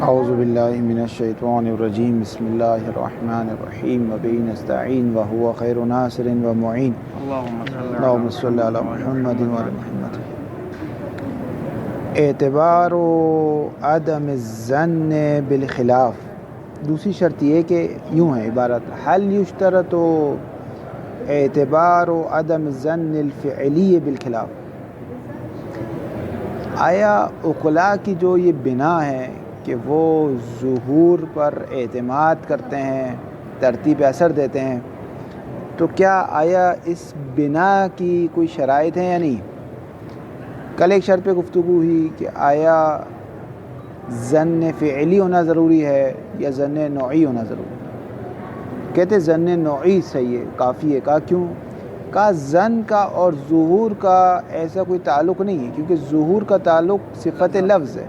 اعوذ باللہ من الشیطان الرجیم بسم اللہ الرحمن الرحیم وبہ نستعین وہو خیر ناصر و معین اللہم صلی علی محمد وعلی محمد۔ اعتبار و عدم الظن بالخلاف، دوسری شرط یہ کہ یوں ہے عبارت، حل یشترط اعتبار و عدم الظن الفعلی بالخلاف۔ آیا عقلاء کی جو یہ بنا ہے کہ وہ ظہور پر اعتماد کرتے ہیں، ترتیب پہ اثر دیتے ہیں، تو کیا آیا اس بنا کی کوئی شرائط ہیں یا نہیں؟ کل ایک شرط پہ گفتگو ہوئی کہ آیا ظن فعلی ہونا ضروری ہے یا ظن نوعی ہونا ضروری ہے؟ کہتے ظن نوعی صحیح ہے، کافی ہے۔ کہا کیوں؟ کہا ظن کا اور ظہور کا ایسا کوئی تعلق نہیں ہے، کیونکہ ظہور کا تعلق صفت لفظ ہے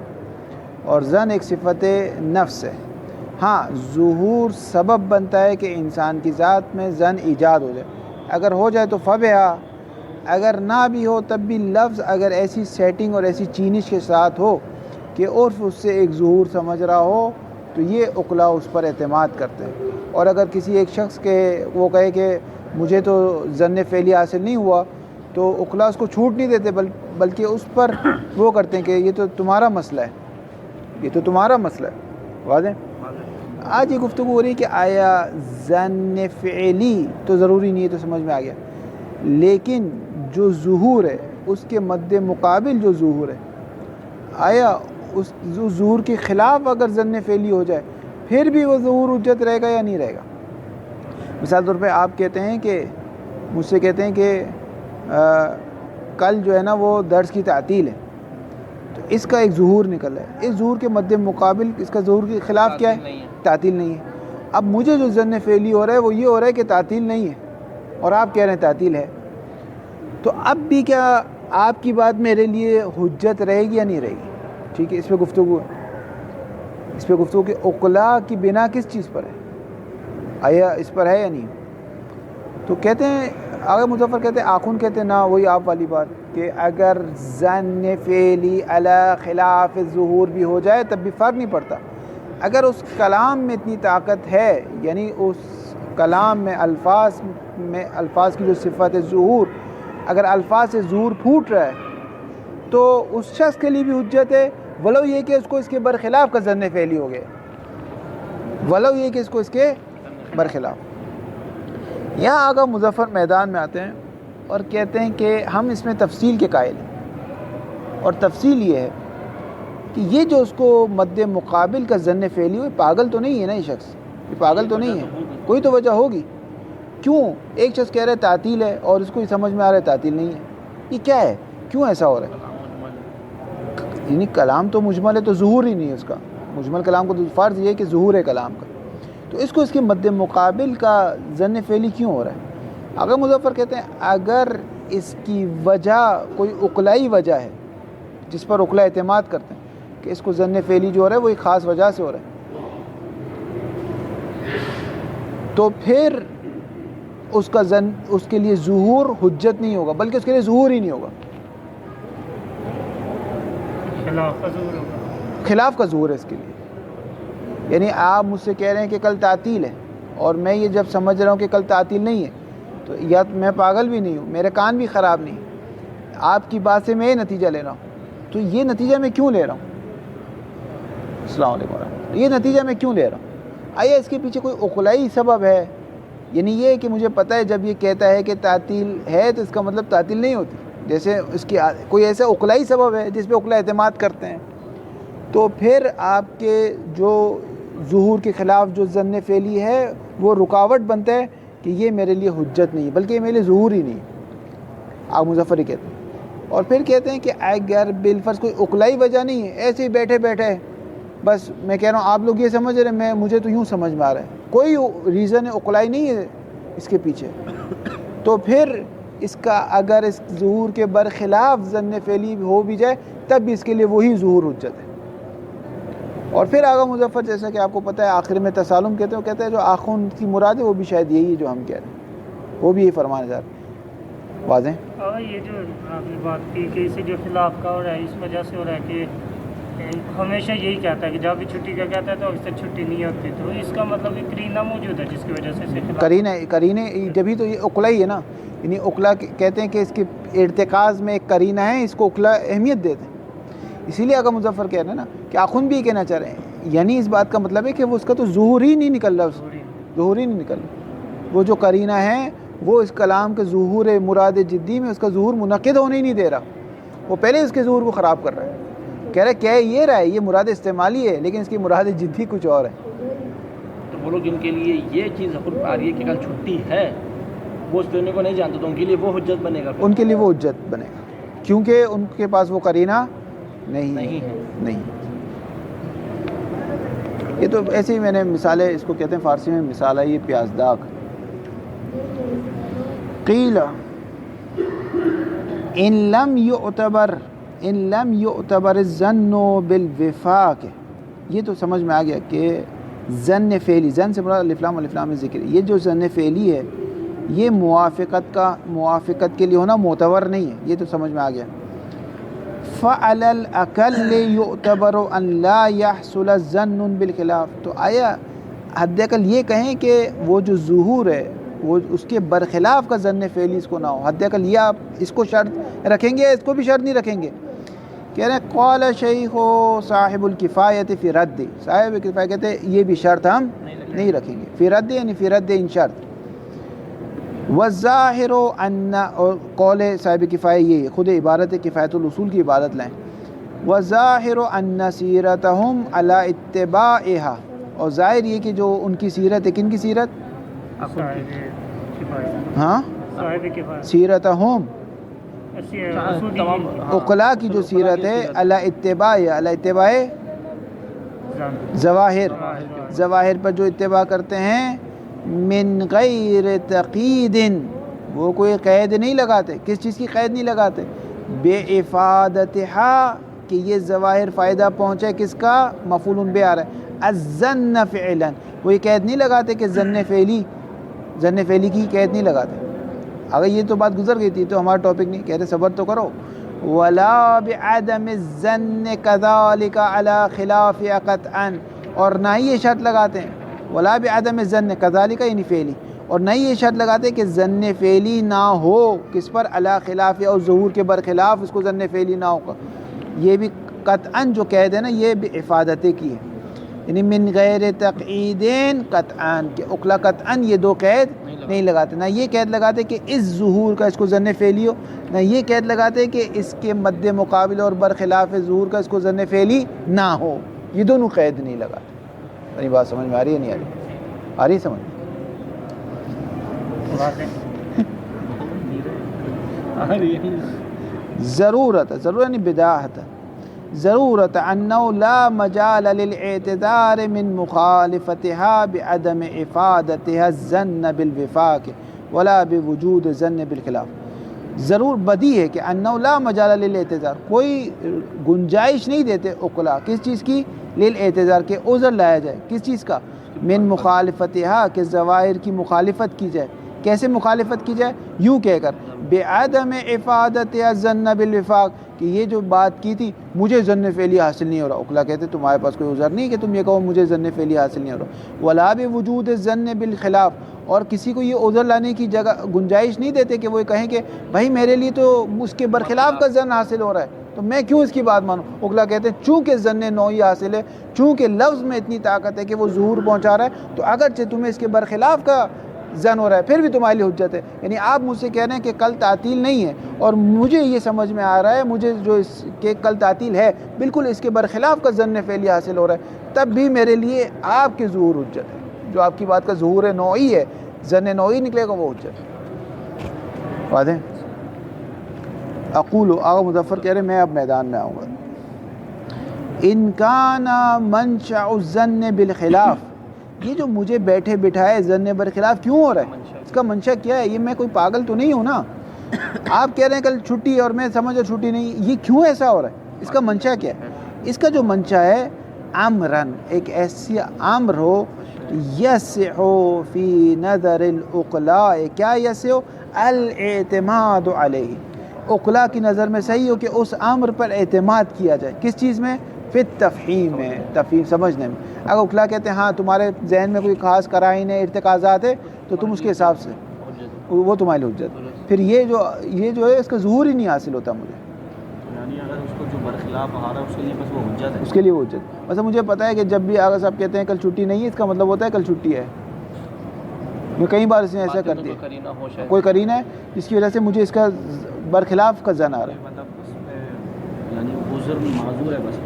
اور ظن ایک صفت نفس ہے۔ ہاں، ظہور سبب بنتا ہے کہ انسان کی ذات میں ظن ایجاد ہو جائے، اگر ہو جائے تو فبہا، اگر نہ بھی ہو تب بھی لفظ اگر ایسی سیٹنگ اور ایسی چینش کے ساتھ ہو کہ عرف اس سے ایک ظہور سمجھ رہا ہو تو یہ عقلاء اس پر اعتماد کرتے ہیں۔ اور اگر کسی ایک شخص کے وہ کہے کہ مجھے تو ظن فعلی حاصل نہیں ہوا تو عقلاء اس کو چھوٹ نہیں دیتے، بلکہ اس پر وہ کرتے ہیں کہ یہ تو تمہارا مسئلہ ہے، یہ تو تمہارا مسئلہ ہے۔ واضح؟ آج یہ گفتگو ہو رہی ہے کہ آیا ظن فعلی تو ضروری نہیں ہے، تو سمجھ میں آ گیا، لیکن جو ظہور ہے اس کے مد مقابل جو ظہور ہے، آیا اس ظہور کے خلاف اگر ظن فعلی ہو جائے پھر بھی وہ ظہور حجت رہے گا یا نہیں رہے گا؟ مثال طور پہ آپ کہتے ہیں کہ مجھ سے کہتے ہیں کہ کل جو ہے نا وہ درس کی تعطیل ہے، تو اس کا ایک ظہور نکل ہے، اس ظہور کے مد مقابل اس کا ظہور کے خلاف کیا ہے؟ تعطیل نہیں ہے۔ اب مجھے جو ظن فعلی ہو رہا ہے وہ یہ ہو رہا ہے کہ تعطیل نہیں ہے، اور آپ کہہ رہے ہیں تعطیل ہے، تو اب بھی کیا آپ کی بات میرے لیے حجت رہے گی یا نہیں رہے گی؟ ٹھیک ہے، اس پہ گفتگو ہے، اس پہ گفتگو کہ عقلاء کی بنا کس چیز پر ہے، آیا اس پر ہے یا نہیں؟ تو کہتے ہیں آگے مظفر کہتے ہیں آخون کہتے ہیں نا، وہی آپ والی بات کہ اگر ظن فعلی علی خلاف ظہور بھی ہو جائے تب بھی فرق نہیں پڑتا، اگر اس کلام میں اتنی طاقت ہے، یعنی اس کلام میں الفاظ کی جو صفت ہے ظہور، اگر الفاظ سے ظہور پھوٹ رہا ہے تو اس شخص کے لیے بھی حجت ہے، ولو یہ کہ اس کو اس کے برخلاف کا ظن فعلی ہو گیا، ولو یہ کہ اس کو اس کے برخلاف۔ یہاں آگا مظفر میدان میں آتے ہیں اور کہتے ہیں کہ ہم اس میں تفصیل کے قائل ہیں، اور تفصیل یہ ہے کہ یہ جو اس کو مد مقابل کا ظن فعلی ہو، پاگل تو نہیں ہے نا، یہ شخص یہ پاگل تو نہیں ہے، کوئی تو وجہ ہوگی۔ کیوں ایک شخص کہہ رہا ہے تعطیل ہے اور اس کو یہ سمجھ میں آ رہا ہے تعطیل نہیں ہے؟ یہ کیا ہے؟ کیوں ایسا ہو رہا ہے؟ یعنی کلام تو مجمل ہے تو ظہور ہی نہیں ہے اس کا، مجمل کلام کو تو فرض یہ ہے کہ ظہور ہے کلام کا، تو اس کو اس کے مد مقابل کا ظن فعلی کیوں ہو رہا ہے؟ اگر مظفر کہتے ہیں اگر اس کی وجہ کوئی عقلائی وجہ ہے جس پر عقلاء اعتماد کرتے ہیں کہ اس کو ظن فعلی جو ہو رہا ہے وہ ایک خاص وجہ سے ہو رہا ہے، تو پھر اس کا اس کے لیے ظہور حجت نہیں ہوگا، بلکہ اس کے لیے ظہور ہی نہیں ہوگا، خلاف کا ظہور ہے اس کے لیے۔ یعنی آپ مجھ سے کہہ رہے ہیں کہ کل تعطیل ہے، اور میں یہ جب سمجھ رہا ہوں کہ کل تعطیل نہیں ہے تو یا میں پاگل بھی نہیں ہوں، میرے کان بھی خراب نہیں، آپ کی بات سے میں یہ نتیجہ لے رہا ہوں، تو یہ نتیجہ میں کیوں لے رہا ہوں؟ السلام علیکم ورحمۃ اللہ۔ یہ نتیجہ میں کیوں لے رہا ہوں؟ آیا اس کے پیچھے کوئی عقلائی سبب ہے؟ یعنی یہ کہ مجھے پتہ ہے جب یہ کہتا ہے کہ تعطیل ہے تو اس کا مطلب تعطیل نہیں ہوتی، جیسے اس کی کوئی ایسا عقلائی سبب ہے جس پہ عقلاء اعتماد کرتے ہیں، تو پھر آپ کے جو ظہور کے خلاف جو ظن فعلی ہے وہ رکاوٹ بنتا ہے کہ یہ میرے لیے حجت نہیں ہے، بلکہ یہ میرے لیے ظہور ہی نہیں ہے۔ آپ مظفر ہی کہتے ہیں، اور پھر کہتے ہیں کہ اگر بالفرض کوئی عقلائی وجہ نہیں ہے، ایسے ہی بیٹھے بیٹھے بس میں کہہ رہا ہوں آپ لوگ یہ سمجھ رہے ہیں، مجھے تو یوں سمجھ میں آ رہا ہے، کوئی ریزن عقلائی نہیں ہے اس کے پیچھے، تو پھر اس کا اگر اس ظہور کے برخلاف ظن فعلی ہو بھی جائے تب بھی اس کے لیے وہی ظہور حجت ہے۔ اور پھر آگا مظفر جیسا کہ آپ کو پتہ ہے آخر میں تسالم کہتے ہیں، وہ کہتے ہیں جو آخون کی مراد ہے وہ بھی شاید یہی ہے جو ہم کہہ رہے ہیں، وہ بھی یہی فرمانے جا رہے ہیں۔ واضح؟ یہ جو آپ نے بات کی کہ اسے جو خلاف کا ہو رہا ہے اس وجہ سے ہو رہا ہے کہ ہمیشہ یہی کہتا ہے کہ جب بھی چھٹی کا کہتا ہے تو اکثر چھٹی نہیں ہوتی، تو اس کا مطلب کہ کرینہ موجود ہے جس کی وجہ سے کرینے جبھی تو یہ اقلا ہی ہے نا، یعنی اقلا کہتے ہیں کہ اس کے ارتکاز میں ایک کرینہ ہے، اس کو اقلا اہمیت دیتے ہیں۔ اسی لیے اگر مظفر کہہ رہے ہیں نا کہ آخن بھی کہنا چاہ رہے ہیں، یعنی اس بات کا مطلب ہے کہ وہ اس کا تو ظہور ہی نہیں نکل رہا، ظہور ہی نہیں نکل رہا، وہ جو کرینہ ہے وہ اس کلام کے ظہور مراد جدی میں اس کا ظہور منعقد ہونے ہی نہیں دے رہا، وہ پہلے اس کے ظہور کو خراب کر رہا ہے، کہہ رہے کہہ یہ رہا ہے یہ مراد استعمالی ہے لیکن اس کی مراد جدی کچھ اور ہے۔ تو وہ لوگ جن کے لیے یہ چیز حکم آ رہی ہے کہ کل چھٹی ہے، وہ اس لینے کو نہیں جانتے، تو ان کے لیے وہ حجت بنے گا، ان کے لیے وہ حجت بنے گا کیونکہ ان کے پاس وہ قرینہ نہیں ہے۔ نہیں۔ یہ تو ایسے ہی میں نے مثالیں، اس کو کہتے ہیں فارسی میں مثال ہے یہ پیاز داغ۔ قیل ان لم یعتبر الظن بالوفاق، یہ تو سمجھ میں آ گیا کہ ظن فعلی، ظن سے مراد الف لام الف لام ذکر، یہ جو ظن فعلی ہے یہ موافقت کے لیے ہونا معتبر نہیں ہے، یہ تو سمجھ میں آ گیا۔ فعلی الاقل یعتبر ان لا یحصل ظن بالخلاف، تو آیا حد اقل یہ کہیں کہ وہ جو ظہور ہے وہ اس کے برخلاف کا ظن فعلی اس کو نہ ہو، حد اقل یہ آپ اس کو شرط رکھیں گے، اس کو بھی شرط نہیں رکھیں گے؟ کہہ رہے ہیں قال شیخ صاحب الکفایت فی رد، صاحب کفایت کہتے ہیں یہ بھی شرط ہم نہیں رکھیں گے، فی رد یعنی فی رد ان شرط۔ والظاہر ان، اور قول صاحب کفایت یہ خود عبارت کفایت الاصول کی عبارت لیں، والظاہر ان سیرتہم علی اتباعها، اور ظاہر یہ کہ جو ان کی سیرت ہے، کن کی سیرت؟ ہاں سیرتہم، اقلا کی جو سیرت ہے علی اتباع ظواہر پر جو اتباع کرتے ہیں، من غیر تقید، وہ کوئی قید نہیں لگاتے، کس چیز کی قید نہیں لگاتے؟ بے افادتہا، کہ یہ ظواہر فائدہ پہنچے کس کا؟ مفعول بہ آ رہا ہے، الظن فعلا، وہ یہ قید نہیں لگاتے کہ ظن فعلی کی قید نہیں لگاتے۔ اگر یہ تو بات گزر گئی تھی تو ہمارا ٹاپک نہیں، کہتے صبر تو کرو۔ ولا بعدم الظن كذلك على خلاف قطعا، اور نہ ہی یہ شرط لگاتے ہیں ولا بعدم الظن كذلك یعنی فعلی، اور نہ ہی یہ شرط لگاتے کہ ظن فعلی نہ ہو کس پر؟ علی خلاف، اور ظہور کے برخلاف اس کو ظن فعلی نہ ہوگا، یہ بھی قطعا جو قید ہے نا یہ بھی افادت کی ہے، یعنی من غیر تقعیدین قطعا، کہ اقلا قطعا یہ دو قید نہیں لگاتے، نہ یہ قید لگاتے کہ اس ظہور کا اس کو ظن فعلی ہو، نہ یہ قید لگاتے کہ اس کے مد مقابل اور برخلاف ظہور کا اس کو ظن فعلی نہ ہو، یہ دونوں قید نہیں لگاتے۔ میری بات سمجھ میں آ رہی ہے نہیں آ رہی سمجھ؟ ضرورت یعنی بداہت، ضرورت انه لا مجال للاعتذار من مخالفتها بعدم افادتها الظن بالوفاق ولا بوجود ظن بالخلاف، ضرور بدی ہے کہ انه لا مجال للاعتذار، کوئی گنجائش نہیں دیتے عقلا کس چیز کی؟ للاعتذار، کے عذر لایا جائے، کس چیز کا؟ من مخالفتها، کہ ظواہر کی مخالفت کی جائے، کیسے مخالفت کی جائے؟ یوں کہہ کر بعدم افادتها الظن بالوفاق، کہ یہ جو بات کی تھی مجھے ظن فعلی حاصل نہیں ہو رہا، عقلا کہتے تمہارے پاس کوئی عذر نہیں کہ تم یہ کہو مجھے ظن فعلی حاصل نہیں ہو رہا، ولا بوجود الظن بالخلاف، اور کسی کو یہ عذر لانے کی جگہ گنجائش نہیں دیتے کہ وہ کہیں کہ بھائی میرے لیے تو اس کے برخلاف کا ظن حاصل ہو رہا ہے تو میں کیوں اس کی بات مانوں۔ عقلا کہتے ہیں چونکہ ظن نوعی حاصل ہے، چونکہ لفظ میں اتنی طاقت ہے کہ وہ ظہور پہنچا رہا ہے، تو اگرچہ تمہیں اس کے برخلاف کا ظن ہو رہا ہے پھر بھی تمہارے لیے حجت ہے۔ یعنی آپ مجھ سے کہہ رہے ہیں کہ کل تعطیل نہیں ہے اور مجھے یہ سمجھ میں آ رہا ہے مجھے جو اس کے کل تعطیل ہے بالکل اس کے برخلاف کا ظن فعلی حاصل ہو رہا ہے، تب بھی میرے لیے آپ کے ظہور حجت ہے، جو آپ کی بات کا ظہور نوعی ہے، ظن نوعی نکلے گا وہ حجت ہے۔ واضح؟ اقول، آغا مظفر کہہ رہے ہیں میں اب میدان میں آؤں گا۔ ان کان منشأ الظن بالخلاف، یہ جو مجھے بیٹھے بٹھائے ظن برخلاف کیوں ہو رہا ہے، اس کا منشأ کیا ہے؟ یہ میں کوئی پاگل تو نہیں ہوں نا، آپ کہہ رہے ہیں کل چھٹی اور میں سمجھا چھٹی نہیں، یہ کیوں ایسا ہو رہا ہے؟ اس کا منشأ کیا ہے؟ اس کا جو منشأ ہے امرن، ایک ایسی امر ہو یسع فی نظر العقلاء، کیا یسع؟ الاعتماد علیہ، عقلاء کی نظر میں صحیح ہو کہ اس امر پر اعتماد کیا جائے، کس چیز میں؟ پھر تفہیم ہے، تفہیم سمجھنے میں. اگر اوکلا کہتے ہیں ہاں تمہارے ذہن میں کوئی خاص قرائن ہے، ارتکازات ہے، تو تم اس کے حساب سے وہ تمہاری حجت. پھر یہ جو ہے اس کا ظہور ہی نہیں حاصل ہوتا مجھے. یعنی اگر اس کو جو برخلاف آ رہا ہے اس کے لیے بس وہ حجت ہے. اس کے لیے وہ حجت. ویسے مجھے پتہ ہے کہ جب بھی آغا صاحب کہتے ہیں کل چھٹی نہیں ہے، اس کا مطلب ہوتا ہے کل چھٹی ہے. میں کئی بار اس نے ایسا کر دیا، کوئی قرینہ ہے جس کی وجہ سے مجھے اس کا برخلاف کا ذہن آ رہا ہے. مطلب اس پہ یعنی عذر معذور ہے، بس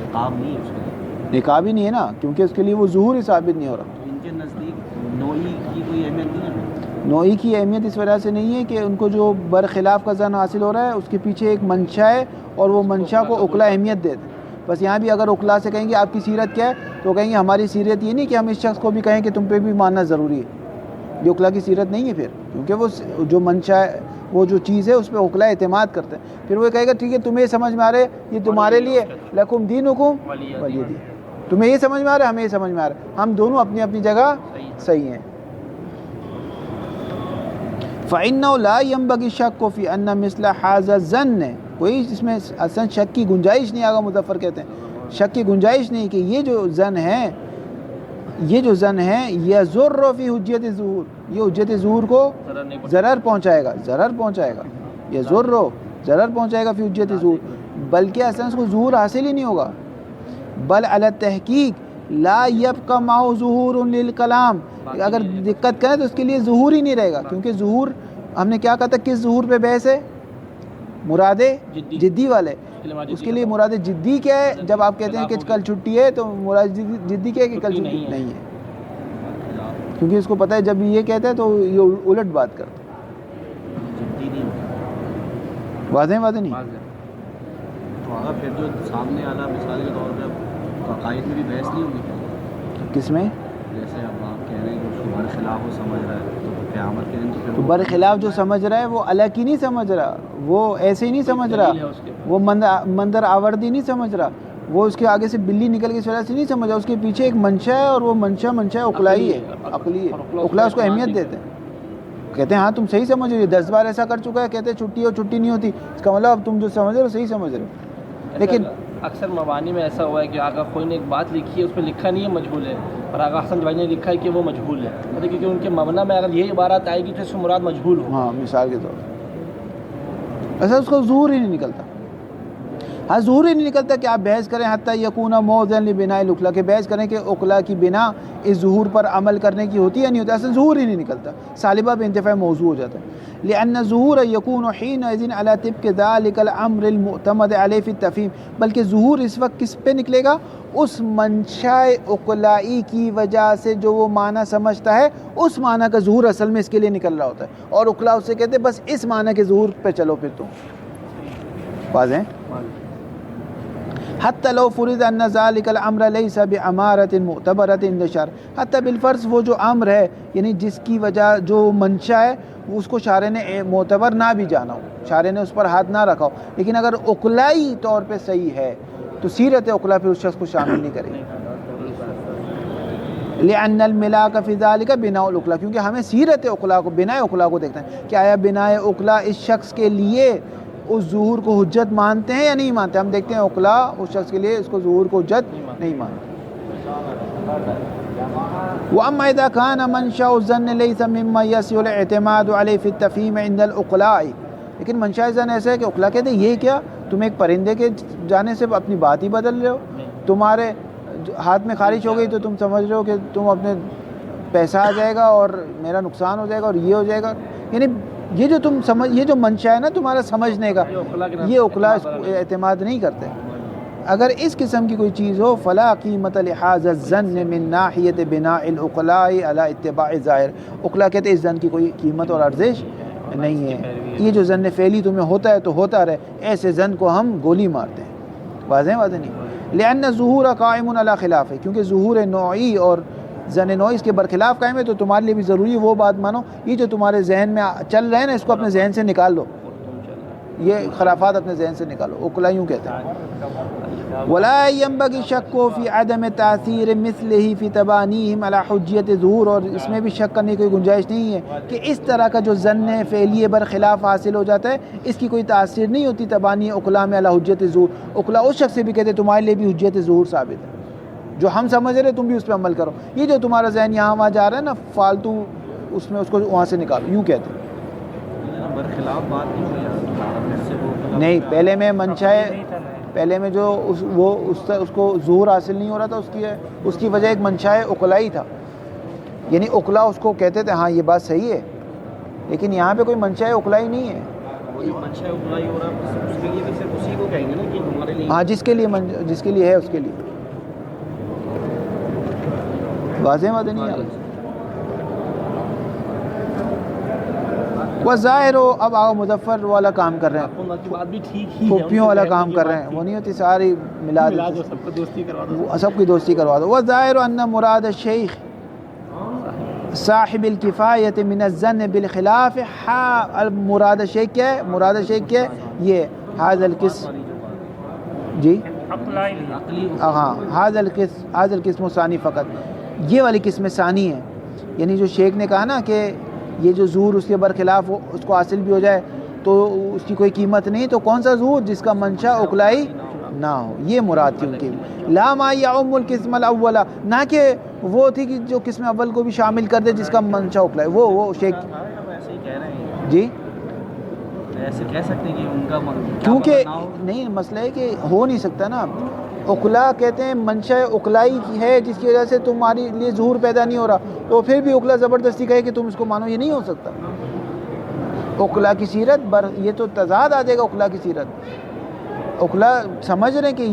نقاب نہیں ہے اس کا. نقاب ہی نہیں ہے نا، کیونکہ اس کے لیے وہ ظہور ہی ثابت نہیں ہو رہا. ان کے نزدیک نوعی کی کوئی اہمیت نہیں ہے. نوعی کی اہمیت اس وجہ سے نہیں ہے کہ ان کو جو برخلاف کا ذہن حاصل ہو رہا ہے اس کے پیچھے ایک منشا ہے، اور وہ منشا کو اقلا اہمیت دیتے ہیں. بس یہاں بھی اگر اقلا سے کہیں گے آپ کی سیرت کیا ہے، تو کہیں گے ہماری سیرت یہ نہیں کہ ہم اس شخص کو بھی کہیں کہ تم پہ بھی ماننا ضروری ہے. یہ اقلا کی سیرت نہیں ہے پھر، کیونکہ وہ جو منشا ہے، وہ جو چیز ہے اس پہ اقلا اعتماد کرتے ہیں. پھر وہ کہے گا ٹھیک ہے تمہیں سمجھ میں آ رہا ہے، یہ تمہارے لیے لکم دینکم ولی دین، تمہیں یہ سمجھ میں آ رہا ہے، ہمیں یہ سمجھ میں آ رہا ہے، ہم دونوں اپنی اپنی جگہ صحیح ہیں. فَإِنَّهُ لَا يَنبَغِي الشَّكُّ فِي أَنَّ مِثْلَ هَذَا الظَّنِّ، کوئی اس میں اصلا شک کی گنجائش نہیں. آگا مظفر کہتے ہیں شک کی گنجائش نہیں کہ یہ جو ظن ہے یضر فی حجت ظہور، یہ حجت ظہور کو ضرر پہنچائے گا، ضرر پہنچائے گا فی حجت ظہور، بلکہ اصلا اس کو ظہور حاصل ہی نہیں ہوگا. بل علی التحقیق لا یبقى معه ظہور للکلام، اگر دقت کریں تو اس کے لیے ظہور ہی نہیں رہے گا. کیونکہ ظہور ہم نے کیا کہا تھا، کس ظہور پہ بحث ہے؟ مراد جدی والے. اس کے لیے مراد جدی کیا ہے؟ جب آپ کہتے ہیں کہ کل چھٹی ہے تو مراد جدی کیا ہے کہ کل چھٹی نہیں ہے. کیونکہ اس کو پتہ ہے جب یہ کہتا ہے تو یہ الٹ بات کرتا ہے. جدی نہیں واضح نہیں. تو اگر پھر جو سامنے والا مثال کے طور پہ عقائد میں بھی بحث نہیں ہوگی. کس میں؟ جیسے اب آپ کہہ رہے ہیں کہ اس کو برخلاف وہ سمجھ رہا ہے، تو قیامت کے دن تو پھر برخلاف جو سمجھ رہا ہے وہ الگ ہی نہیں سمجھ رہا، وہ ایسے ہی نہیں سمجھ رہا، وہ مندر آوردی نہیں سمجھ رہا، وہ اس کے آگے سے بلی نکل کے اس وجہ سے نہیں سمجھ رہا. اس کے پیچھے ایک منشا ہے، اور وہ منشا اقلائی ہے، عقلی ہے. اقلا اس کو اہمیت دیتے ہیں. کہتے ہیں ہاں تم صحیح سمجھ رہے ہو، 10 بار ایسا کر چکا ہے، کہتے ہیں چھٹی ہو چھٹی نہیں ہوتی، اس کا مطلب اب تم جو سمجھ رہے ہو صحیح سمجھ رہے ہو. لیکن اکثر مبانی میں ایسا ہوا ہے کہ آقا کوئی نے ایک بات لکھی ہے، اس پہ لکھا نہیں ہے مجہول ہے، اور آقا حسن جوانی نے لکھا ہے کہ وہ مجہول ہے، مطلب کیونکہ ان کے مبنا میں اگر یہ عبارت آئے گی تو اس سے مراد مجہول ہو. ہاں مثال کے طور پر ایسا اس کو ظہور ہی نہیں نکلتا. ہاں ظہور ہی نہیں نکلتا کہ آپ بحث کریں حتیٰ یکون موضعا لبناء الاقلا، کہ بحث کریں کہ اقلا کی بنا اس ظہور پر عمل کرنے کی ہوتی ہے نہیں ہوتی. اصل ظہور ہی نہیں نکلتا، سالبہ بے انتفاع موضوع ہو جاتا ہے. لأن الظہور یکون حینئذ علی طبق ذلک الامر المعتمد علیہ فی التفہیم، بلکہ ظہور اس وقت کس پہ نکلے گا؟ اس منشاء اقلائی کی وجہ سے جو وہ معنی سمجھتا ہے، اس معنی کا ظہور اصل میں اس کے لیے نکل رہا ہوتا ہے. اور اقلا اس سے کہتے ہیں بس اس معنی کے ظہور پہ چلو پھر تم. واضح ہے؟ حتی لو فرض ان ذلك الامر ليس بعمارۃ معتبرۃ عند الشارع، حتی بالفرض وہ جو امر ہے یعنی جس کی وجہ جو منشا ہے اس کو شارع نے معتبر نہ بھی جانا ہو، شارع نے اس پر ہاتھ نہ رکھا ہو، لیکن اگر اقلائی طور پہ صحیح ہے تو سیرت اقلا پھر اس شخص کو شامل نہیں کرے گی. لأن الملاک فی ذلک بناء الاقلا، کیونکہ ہمیں سیرت اقلا کو، بناء اقلا کو دیکھنا ہے کہ آیا بناء اقلا اس شخص کے لیے اس ظہور کو حجت مانتے ہیں یا نہیں مانتے. ہم دیکھتے ہیں اقلا اس شخص کے لیے اس کو ظہور کو حجت نہیں مانتے. وَأَمَّا إِذَا كَانَ مَنْشَأُ الظَّنِّ لَيْسَ مِمَّا يَصِحُ الْاعْتِمَادُ عَلَيْهِ فِي التَّفْهِيمِ عِنْدَ الْعُقَلَاءِ، لیکن منشاء ظن ایسا ہے کہ اقلا کہتے ہیں یہ کیا، تم ایک پرندے کے جانے سے اپنی بات ہی بدل رہے ہو، تمہارے ہاتھ میں خارش ہو گئی تو تم سمجھ رہے ہو کہ تم اپنے پیسہ آ جائے گا اور میرا نقصان ہو جائے گا اور یہ ہو جائے گا. یعنی یہ جو تم سمجھ، یہ جو منشا ہے نا تمہارا سمجھنے کا، یہ اقلا اس کو اعتماد نہیں کرتے. اگر اس قسم کی کوئی چیز ہو فلا قیمت لہذا الظن من ناحیت بناء العقلاء علی اتباع ظاہر، اقلا کہتے ہیں اس ظن کی کوئی قیمت اور ارزش نہیں ہے. یہ جو ظن فعلی تمہیں ہوتا ہے تو ہوتا رہے، ایسے ظن کو ہم گولی مارتے ہیں. واضح نہیں. لأن الظہور قائم علی خلاف ہے، کیونکہ ظہور نوعی اور ظن نوعی اس کے برخلاف قائم ہے، تو تمہارے لیے بھی ضروری ہے وہ بات مانو، یہ جو تمہارے ذہن میں چل رہے ہیں نا اس کو اپنے ذہن سے نکال دو. یہ خرافات اپنے ذہن سے نکالو. اقلا یوں کہتے ہیں. ولا ينبغي الشك في عدم تاثیر مثله في تبانيهم على حجیت ظہور, اور اس میں بھی شک کرنے کی کوئی گنجائش نہیں ہے کہ اس طرح کا جو ظن فعلیہ برخلاف حاصل ہو جاتا ہے اس کی کوئی تاثیر نہیں ہوتی تبانی اقلا میں علی حجت ظہور. اقلا اس شخص سے بھی کہتے تمہارے لیے بھی حجت ظہور ثابت ہے, جو ہم سمجھ رہے تم بھی اس پہ عمل کرو. یہ جو تمہارا ذہن یہاں وہاں جا رہا ہے نا فالتو, اس میں اس کو وہاں سے نکالو, یوں کہتے ہیں. برخلاف بات نہیں ہوئی نہیں, پہلے میں منشائے, پہلے میں جو اس کو ظہور حاصل نہیں ہو رہا تھا, اس کی وجہ ایک منشائے اقلائی تھا, یعنی اقلا اس کو کہتے تھے ہاں یہ بات صحیح ہے, لیکن یہاں پہ کوئی منشائے اقلائی نہیں ہے. وہ جو منشا اقلائی ہو رہا ہے اس کے لیے بھی صرف اسی کو کہیں گے نا کہ ہمارے لیے, ہاں جس کے لیے ہے اس کے لیے واضح بات نہیں ہے. وہ ظاہر ہو, اب آؤ مظفر والا کام کر رہے ہیں, بات بھی ٹھیک ہی پھوپھیوں والا کام کر رہے ہیں, وہ نہیں ہوتی ساری ملا دو, سب کو دوستی کروا دو, سب کی دوستی کروا دو. وہ ظاہر ان مراد الشیخ صاحب الکفایت من الظن بالخلاف. مراد الشیخ کیا ہے؟ مراد الشیخ کیا ہے؟ یہ حاضر القسم, جی ہاں, حاضر القسم ثانی فقط, یہ والی قسم ثانی ہے. یعنی جو شیخ نے کہا نا کہ یہ جو ظہور اس کے برخلاف ہو, اس کو حاصل بھی ہو جائے تو اس کی کوئی قیمت نہیں, تو کون سا ظہور؟ جس کا منشا اقلائی نہ ہو, یہ مراد تھی ان کی. لا ما یعم القسم الاول, نہ کہ وہ تھی کہ جو قسم اول کو بھی شامل کر دے جس کا منشا اقلائی. وہ شیخ ایسے ہی کہہ رہے ہیں, جی ایسے کہہ سکتے ہیں کہ ان کا کیونکہ نہیں, مسئلہ ہے کہ ہو نہیں سکتا نا. اقلا کہتے ہیں منشا اقلائی ہے جس کی وجہ سے تمہارے لیے ظہور پیدا نہیں ہو رہا, تو پھر بھی اقلا زبردستی کہے کہ تم اس کو مانو, یہ نہیں ہو سکتا. اقلا کی سیرت یہ تو تضاد آ جائے گا. اقلا کی سیرت, اقلا سمجھ رہے ہیں کہ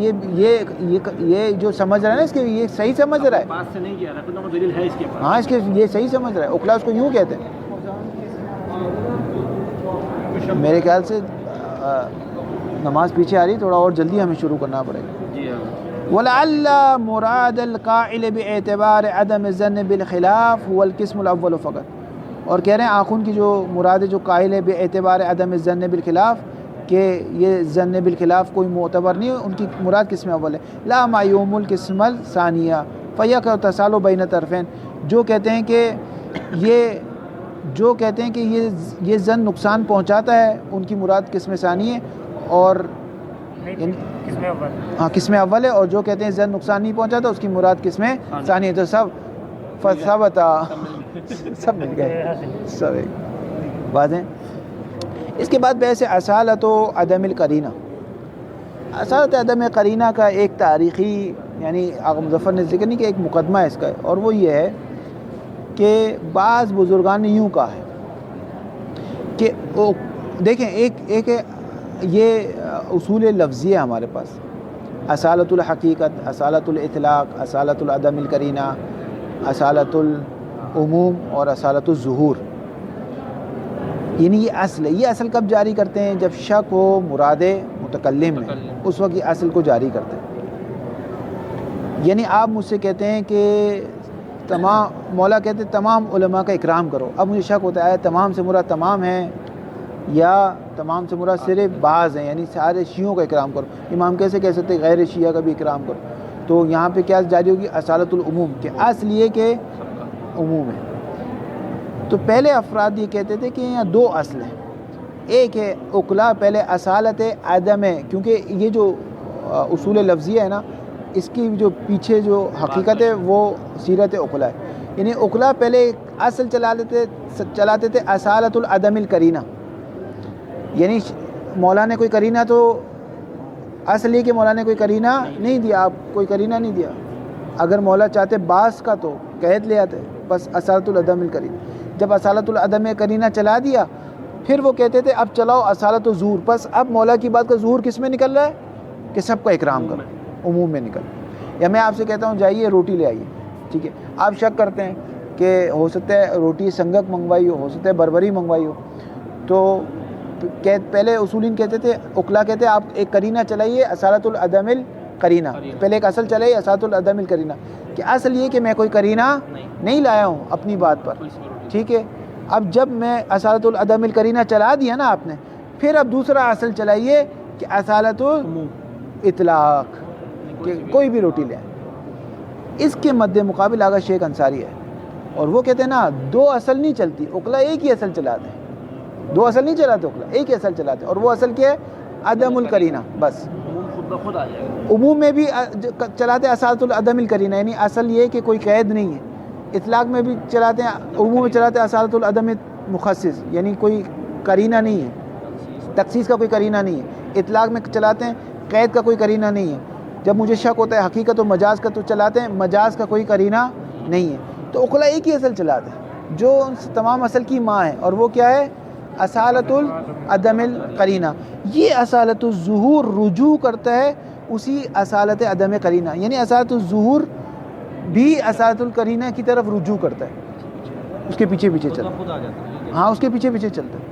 یہ جو سمجھ رہا ہے نا اس کے, یہ صحیح سمجھ رہا ہے, بات سے نہیں کیا رہا, کوئی دلیل ہے اس کے پاس, ہاں اس کے یہ صحیح سمجھ رہا ہے. اقلا اس کو یوں کہتے ہیں. میرے خیال سے نماز پیچھے آ رہی, تھوڑا اور جلدی ہمیں شروع کرنا پڑے گا. جی ہاں. ولعل مراد القائل باعتبار عدم الظن بالخلاف هو القسم الاول فقط. اور کہہ رہے ہیں آخون کی جو مراد ہے جو قائل ہے باعتبار عدم الظن بالخلاف, کہ یہ ظن بالخلاف کوئی معتبر نہیں, ان کی مراد قسم اول ہے. لا ما یوم القسم الثانیہ فیق تصال بین طرفین, جو کہتے ہیں کہ یہ ظن نقصان پہنچاتا ہے, ان کی مراد قسم ثانی ہے, اور قسم اول ہے. اور جو کہتے ہیں ظن نقصان نہیں پہنچاتا اس کی مراد قسم ثانی ہے. تو سب مل گئے, سب ایک بات ہے. اس کے بعد بحث اصالت و عدم القرینہ. اصالت عدم قرینہ کا ایک تاریخی, یعنی آغا مظفر نے ذکر نہیں کہ ایک مقدمہ ہے اس کا, اور وہ یہ ہے کہ بعض بزرگان نے یوں کہا ہے کہ دیکھیں ایک یہ اصول لفظی ہے ہمارے پاس, اصالت الحقیقت, اصالت الاطلاق, اصالت العدم القرینہ, اصالت العموم اور اصالت الظہور. یعنی یہ اصل ہے. یہ اصل کب جاری کرتے ہیں؟ جب شک ہو مراد متکلم میں, اس وقت یہ اصل کو جاری کرتے ہیں. یعنی آپ مجھ سے کہتے ہیں کہ مولا کہتے ہیں تمام علماء کا اکرام کرو. اب مجھے شک ہوتا ہے تمام سے مراد تمام ہیں یا تمام سے مراد صرف بعض ہیں, یعنی سارے شیعوں کا اکرام کرو. امام کیسے کہہ سکتے غیر شیعہ کا بھی اکرام کرو؟ تو یہاں پہ کیا جاری ہوگی؟ اصالت العموم, کہ اصل یہ کہ عموم ہے. تو پہلے افراد یہ کہتے تھے کہ یہاں دو اصل ہیں. ایک ہے اقلا, پہلے اصالت عدم ہے, کیونکہ یہ جو اصول لفظی ہے نا, اس کی جو پیچھے جو حقیقت ہے وہ سیرت اقلا ہے. یعنی اقلا پہلے اصل چلاتے تھے اصالت العدم القرینہ, یعنی مولا نے کوئی قرینہ, تو اصل یہ کہ مولا نے کوئی قرینہ نہیں دیا, آپ کوئی قرینہ نہیں دیا. اگر مولا چاہتے باس کا تو قید لے آتے, بس اصالت العدم القرینہ. جب اصالت العدم قرینہ چلا دیا, پھر وہ کہتے تھے اب چلاؤ اصالت الظہور. بس اب مولا کی بات کا ظہور کس میں نکل رہا ہے؟ کہ سب کا اکرام کرو, عموم میں نکل. یا میں آپ سے کہتا ہوں جائیے روٹی لے آئیے, ٹھیک ہے, آپ شک کرتے ہیں کہ ہو سکتا ہے روٹی سنگک منگوائی ہو سکتا ہے بربری منگوائی ہو, تو پہلے اصولین کہتے تھے, اقلا کہتے ہیں آپ ایک قرینہ چلائیے اصالت العدم القرینہ, پہلے ایک اصل چلائیے اصالت العدم القرینہ, کہ اصل یہ کہ میں کوئی قرینہ نہیں لایا ہوں اپنی بات پر, ٹھیک ہے. اب جب میں اصالت العدم القرینہ چلا دیا نا آپ نے, پھر اب دوسرا اصل چلائیے کہ اصالت اطلاق، کہ کوئی بھی روٹی لیں. اس کے مد مقابل آگا شیخ انصاری ہے، اور وہ کہتے ہیں نا دو اصل نہیں چلتی، عقلا ایک ہی اصل چلاتے ہیں، دو اصل نہیں چلاتے عقلا، ایک ہی اصل چلاتے ہیں. اور وہ اصل کیا ہے؟ عدم القرینہ. بس خود بخود آ جائے گا. عموم میں بھی چلاتے ہیں اصالت العدم القرینہ، یعنی اصل یہ کہ کوئی قید نہیں ہے. اطلاق میں بھی چلاتے ہیں، عموم میں چلاتے ہیں اصالت العدم مخصص، یعنی کوئی قرینہ نہیں ہے، تخصیص کا کوئی قرینہ نہیں ہے. اطلاق میں چلاتے ہیں قید کا کوئی قرینہ نہیں ہے. جب مجھے شک ہوتا ہے حقیقت و مجاز کا تو چلاتے ہیں مجاز کا کوئی قرینہ نہیں ہے. تو عقلا ایک ہی اصل چلاتے ہیں جو ان تمام اصل کی ماں ہے، اور وہ کیا ہے؟ اصالت العدم القرینہ. یہ اصالت الظہور رجوع کرتا ہے اسی اصالت عدم قرینہ، یعنی اصالت الظہور بھی اصالت القرینہ کی طرف رجوع کرتا ہے، اس کے پیچھے پیچھے چلتا ہے. خود آ جاتا ہے. ہاں اس کے پیچھے پیچھے چلتا ہے.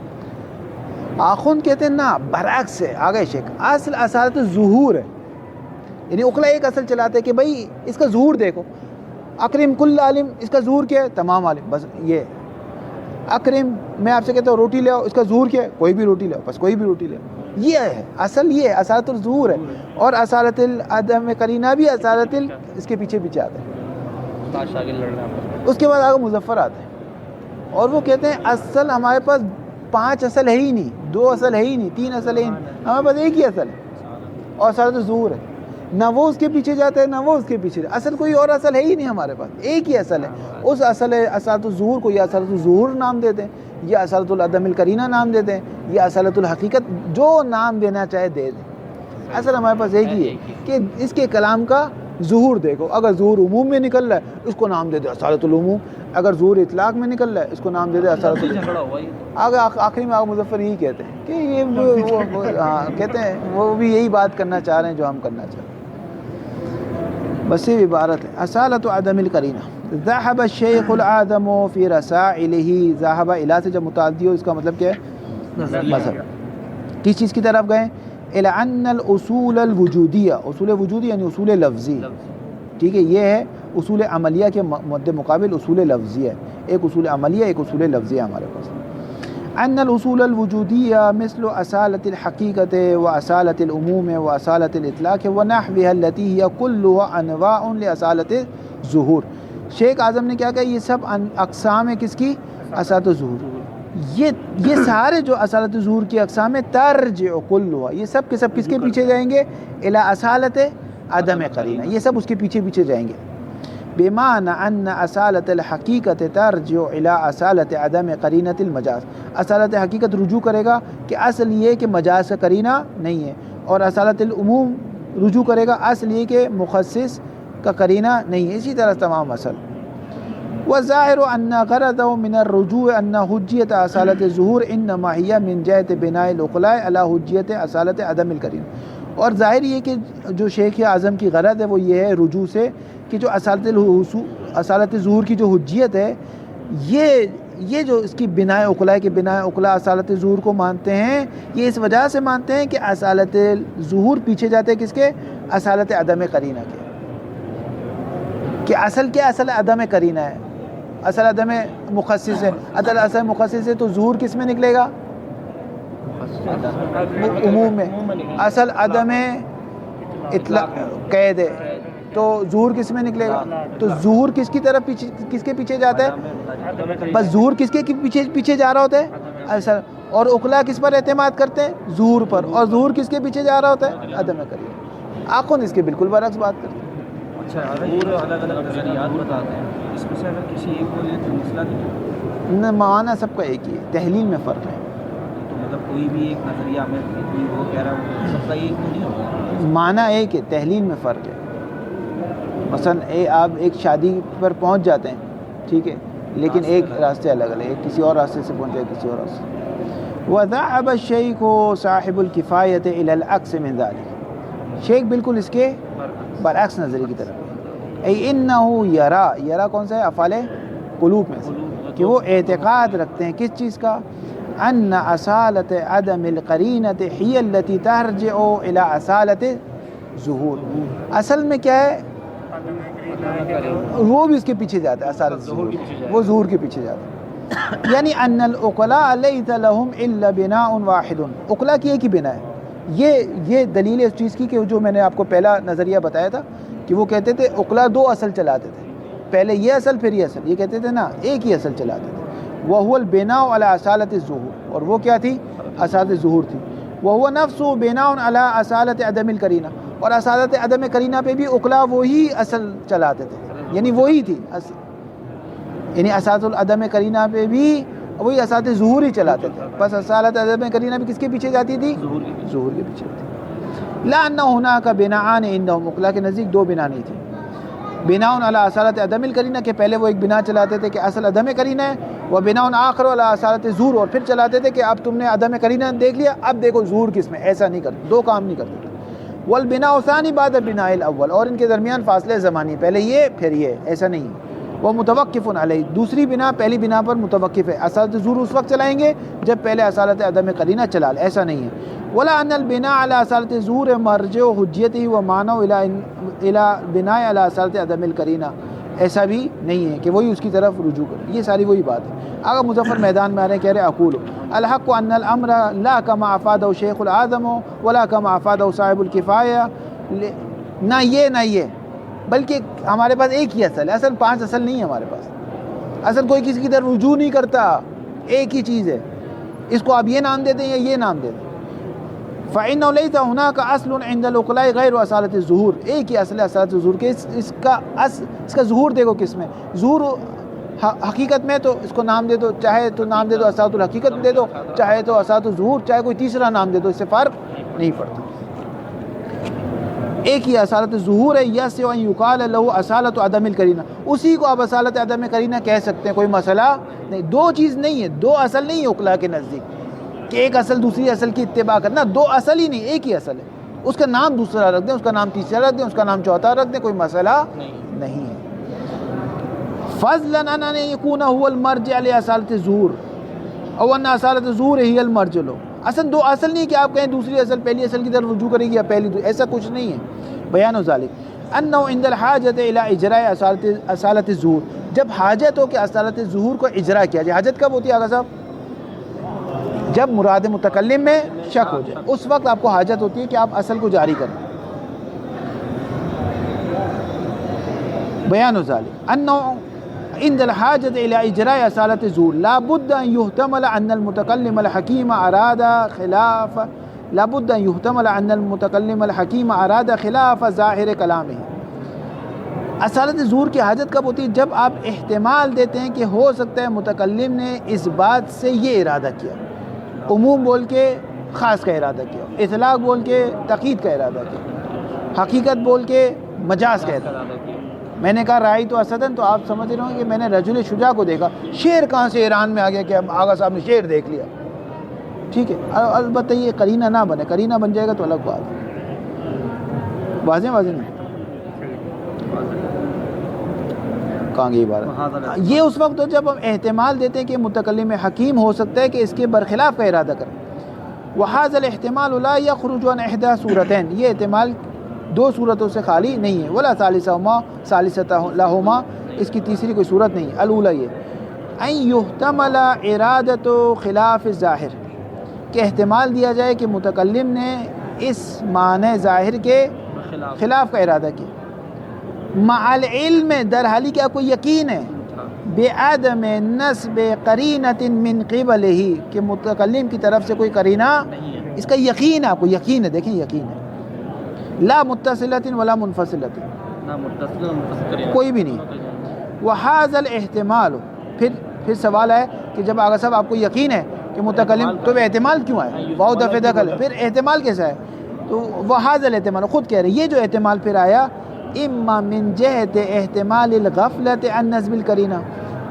آخوند کہتے ہیں نا برعکس ہے. آگے شیخ اصل اصالت الظہور ہے، یعنی عقلا ایک اصل چلاتے ہیں کہ بھائی اس کا ظہور دیکھو، اکرم کل عالم، اس کا ظہور کیا ہے؟ تمام عالم. بس یہ اکرم، میں آپ سے کہتا ہوں روٹی لے آؤ، اس کا ظہور کیا ہے؟ کوئی بھی روٹی لے آؤ، بس کوئی بھی روٹی لے آؤ. یہ ہے اصل، یہ اصالت الظہور ہے. اور اصالت العدم قرینہ بھی اصالت اس کے پیچھے پیچھے آتا ہے. استاد شاگرد لڑ رہے ہیں. اس کے بعد آگے مظفر آتا ہے، اور وہ کہتے ہیں اصل ہمارے پاس 5 اصل ہے ہی نہیں، 2 اصل ہے ہی نہیں، 3 اصل ہے ہی نہیں، ہمارے پاس ایک ہی اصل ہے اور اصالت الظہور ہے. نہ وہ اس کے پیچھے جاتا ہے نہ وہ اس کے پیچھے جاتا ہے. اصل کوئی اور اصل ہے ہی نہیں ہمارے پاس، ایک ہی اصل ہے. اس اصل اصالت الظہور کو یا اصالت الظہور نام دیتے ہیں، یا اصالت العدم القرینہ نام دیتے ہیں، یا اصالت الحقیقت، جو نام دینا چاہے دے دیں. اصل ہمارے پاس ایک ہی ہے کہ اس کے کلام کا ظہور دیکھو. اگر ظہور عموم میں نکل رہا ہے اس کو نام دے دے اصالت العموم، اگر ظہور اطلاق میں نکل رہا ہے اس کو نام دے دے اصالت العموم. جھگڑا ہوا یہ. آگے آخری میں آگے مظفر یہی کہتے ہیں کہ یہ ہاں کہتے ہیں وہ بھی یہی بات کرنا چاہ رہے ہیں جو ہم کرنا چاہ رہے ہیں. بس یہ عبارت ہے اصالت عدم القرینہ. ذهب الشیخ العدم فی رسائلہ. ذهب الہ سے جب متعدی ہو اس کا مطلب کیا ہے؟ مذہب. کس چیز کی طرف گئے؟ الی ان الاصول الوجودیہ، اصول وجودی یعنی اصول لفظی. ٹھیک ہے، یہ ہے اصول عملیہ کے مد مقابل اصول لفظیہ. ایک اصول عملیہ ایک اصول لفظیہ ہمارے پاس. ان الاصول الوجودیہ مثل اصالت الحقیقت و اصالت العموم و اصالت الاطلاق ونحوها التي هي كلها انواع لاصالت الظہور. شیخ اعظم نے کیا کہا؟ یہ سب اقسام ہے کس کی؟ اصالت الظہور. یہ سارے جو اصالت الظہور کی اقسام ہے ترجع كلها، یہ سب کے سب کس کے پیچھے جائیں گے؟ الی اصالت عدم قرینہ. یہ سب اس کے پیچھے پیچھے جائیں گے. بمعنى ان اصالت الحقیقت ترجع الى اصالت عدم قرینہ المجاز. اصالت حقیقت رجوع کرے گا کہ اصل یہ کہ مجاز کا قرینہ نہیں ہے، اور اصالت العموم رجوع کرے گا اصل یہ کہ مخصص کا قرینہ نہیں ہے. اسی طرح تمام اصل. والظاہر ان غرض من الرجوع ان حجیت اصالت الظہور انما هي من جهت بناء العقلاء على حجیت اصالت عدم القرینہ. اور ظاہر یہ کہ جو شیخ اعظم کی غرض ہے وہ یہ ہے رجوع سے کہ جو اصالت ظہور کی جو حجیت ہے یہ جو اس کی بنائے عقلاء کے بنائے عقلاء اصالت ظہور کو مانتے ہیں، یہ اس وجہ سے مانتے ہیں کہ اصالت ظہور پیچھے جاتے ہیں کس کے؟ اصالت عدم قرینہ کے. کہ اصل کیا؟ اصل عدم قرینہ ہے، اصل عدم مخصص ہے. اصل مخصص ہے تو ظہور کس میں نکلے گا؟ عموم میں. اصل عدم اطلاق قید ہے تو ظہور کس میں نکلے گا؟ تو ظہور کس کی طرف کس کے پیچھے جاتا ہے؟ بس ظہور کس کے پیچھے جا رہا ہوتا ہے؟ اصل. اور عقلاء کس پر اعتماد کرتے ہیں؟ ظہور پر. اور ظہور کس کے پیچھے جا رہا ہوتا ہے؟ عدم قرینہ. آخوند اس کے بالکل برعکس بات کرتے ہیں. اچھا پورے الگ الگ نظریات بتاتے ہیں، اس میں سے اگر کسی ایک کو لیں تو مسئلہ نہیں ہے. معنی سب کا ایک ہی ہے، تحلیل میں فرق ہے. تو مطلب کوئی بھی ایک نظریہ میں کوئی وہ کہہ رہا ہے سب کا ایک تو نہیں ہوگا. معنی ایک ہے، تحلیل میں فرق ہے. مثلا آپ ایک شادی پر پہنچ جاتے ہیں، ٹھیک ہے، لیکن ایک راستے الگ الگ، ایک کسی اور راستے سے پہنچ جائے کسی اور راستے. وذهب الشیخ صاحب الکفایۃ الی العکس من ذلک. شیخ بالکل اس کے برعکس نظریے کی طرف ہے. انہ یرا کون سا ہے؟ افعال قلوب میں سے، کہ وہ اعتقاد رکھتے ہیں کس چیز کا؟ ان اصالت عدم القرینۃ ہی التی ترجع الی اصالت ظہور. اصل میں کیا ہے؟ وہ بھی اس کے پیچھے جاتا ہے، اصالت ظہور، وہ ظہور کے پیچھے جاتا ہے. یعنی ان العقلاء لیس لهم الا بناء واحد، عقلاء کی ایک ہی بنا ہے. یہ دلیل ہے اس چیز کی کہ جو میں نے آپ کو پہلا نظریہ بتایا تھا کہ وہ کہتے تھے عقلاء دو اصل چلاتے تھے، پہلے یہ اصل پھر یہ اصل. یہ کہتے تھے نا ایک ہی اصل چلاتے تھے. وهو البناء على اصالة الظهور، اور وہ کیا تھی؟ اصالت ظہور تھی. وهو نفسه بناء على اصالة عدم القرینہ، اور اصالت عدم قرینہ پہ بھی عقلاء وہی اصل چلاتے تھے، یعنی وہی تھی. یعنی اصالت العدم قرینہ پہ بھی وہی اصالت ظہور ہی چلاتے تھے. بس اصالت عدم قرینہ بھی کس کے پیچھے جاتی تھی؟ ظہور کے پیچھے تھی. لا ان هناك بناءان عندهم، عقلاء کے نزدیک دو بنا نہیں تھی. بناء علی اصالت عدم القرینہ کہ پہلے وہ ایک بنا چلاتے تھے کہ اصل عدم قرینہ ہے، وہ بناء آخر علی اصالت ظہور، اور پھر چلاتے تھے کہ اب تم نے عدم قرینہ دیکھ لیا اب دیکھو ظہور کس میں. ایسا نہیں کرتے، دو کام نہیں کرتے. والبناء ثانی بعد البناء الاول، اور ان کے درمیان فاصلے زمانی، پہلے یہ پھر یہ، ایسا نہیں. وہ متوقف علیہ، دوسری بنا پہلی بنا پر متوقف ہے. اصالت ظہور اس وقت چلائیں گے جب پہلے اصالت عدم قرینہ چلا لے، ایسا نہیں ہے. ولا ان البناء على اصالت ظہور مرجع حجته ومعنى الى بناء على اصالت عدم القرینہ، ایسا بھی نہیں ہے کہ وہی اس کی طرف رجوع کرے. یہ ساری وہی بات ہے. اگر مظفر میدان میں آ رہے ہیں، کہہ رہے اقول الحق ان الامر لا كما افاده شیخ العظم ولا كما افاده صاحب الکفایہ، نہ یہ بلکہ ہمارے پاس ایک ہی اصل ہے. اصل پانچ اصل نہیں ہے ہمارے پاس. اصل کوئی کسی کی طرف رجوع نہیں کرتا، ایک ہی چیز ہے. اس کو آپ یہ نام دیتے ہیں یا یہ نام دیتے ہیں. فإنه ليس هناك اصل عند العقلاء غیر اصالت الظہور، ایک ہی اصل ہے اصالت الظہور کے. اس کا ظہور دیکھو کس میں. ظہور حقیقت میں تو اس کو نام دے دو، چاہے تو نام دے دو اصالت الحقیقت دے دو، چاہے تو اصالت الظہور، چاہے کوئی تیسرا نام دے دو، اس سے فرق نہیں پڑتا. ایک ہی اصالت ظہور ہے. یس ان یقال له اصالت عدم القرینہ، اسی کو آپ اصالت عدم قرینہ کہہ سکتے ہیں، کوئی مسئلہ نہیں. دو چیز نہیں ہے، دو اصل نہیں ہے عقلاء کے نزدیک کہ ایک اصل دوسری اصل کی اتباع کرنا. دو اصل ہی نہیں، ایک ہی اصل ہے. اس کا نام دوسرا رکھ دیں، اس کا نام تیسرا رکھ دیں، اس کا نام چوتھا رکھ دیں، کوئی مسئلہ نہیں ہے. فضلا ان یکون هو المرجع لاصالت الظہور او ان اصالت الظہور ہی المرجع له. اصل دو اصل نہیں کہ آپ کہیں دوسری اصل پہلی اصل کی طرف رجوع کرے گی یا پہلی، ایسا کچھ نہیں ہے. بیان ذالک انه عند الحاجت الى اجراء اصالت الظہور، جب حاجت ہو کہ اصالت الظہور کو اجرا کیا جائے. حاجت کب ہوتی ہے آقا صاحب؟ جب مراد متکلم میں شک ہو جائے، اس وقت آپ کو حاجت ہوتی ہے کہ آپ اصل کو جاری کریں. بیان ذالک انه عند الحاجت الى اجراء اصالت الظہور لا بد ان يحتمل ان المتکلم الحکیم اراد خلاف ظاہر کلامہ. اصالت ظہور کی حاجت کب ہوتی ہے؟ جب آپ احتمال دیتے ہیں کہ ہو سکتا ہے متکلم نے اس بات سے یہ ارادہ کیا، عموم بول کے خاص کا ارادہ کیا، اطلاق بول کے تقیید کا ارادہ کیا، حقیقت بول کے مجاز کا ارادہ کیا. میں نے کہا رائی تو اسدن، تو آپ سمجھ رہے ہوں کہ میں نے رجل شجاع کو دیکھا. شیر کہاں سے ایران میں آ گیا کہ آغا صاحب نے شیر دیکھ لیا؟ ٹھیک ہے، البتہ یہ قرینہ نہ بنے، قرینہ بن جائے گا تو الگ بات ہے. واضح نہیں کہاں گئی عبارت. یہ اس وقت جب ہم احتمال دیتے ہیں کہ متکلم حکیم ہو سکتا ہے کہ اس کے برخلاف کا ارادہ کریں. وہذا الاحتمال لا يخرج عن احدى صورتين، یہ احتمال دو صورتوں سے خالی نہیں ہے. ولا ثالثۃ لهما، اس کی تیسری کوئی صورت نہیں. الاولی یہ ان يحتمل ارادۃ خلاف الظاہر، کہ احتمال دیا جائے کہ متکلم نے اس معنی ظاہر کے خلاف کا ارادہ کیا. مع العلم، در حالی کہ آپ کو یقین ہے، بعدم نسب قرینۃ من قبلہ، کہ متکلم کی طرف سے کوئی قرینہ، اس کا یقین ہے، آپ کو یقین ہے، دیکھیں یقین ہے. لا متصلۃ ولا منفصلۃ، کوئی بھی نہیں. وہذا الاحتمال، پھر سوال ہے کہ جب آگا صاحب آپ کو یقین ہے کہ متکلم، تو احتمال کیوں ہے؟ واو دفع دخل ہے، پھر احتمال کیسا ہے؟ تو وہذا الاحتمال، خود کہہ رہے ہیں یہ جو احتمال پھر آیا، اما من جہت احتمال الغفلت عن نصب القرینہ،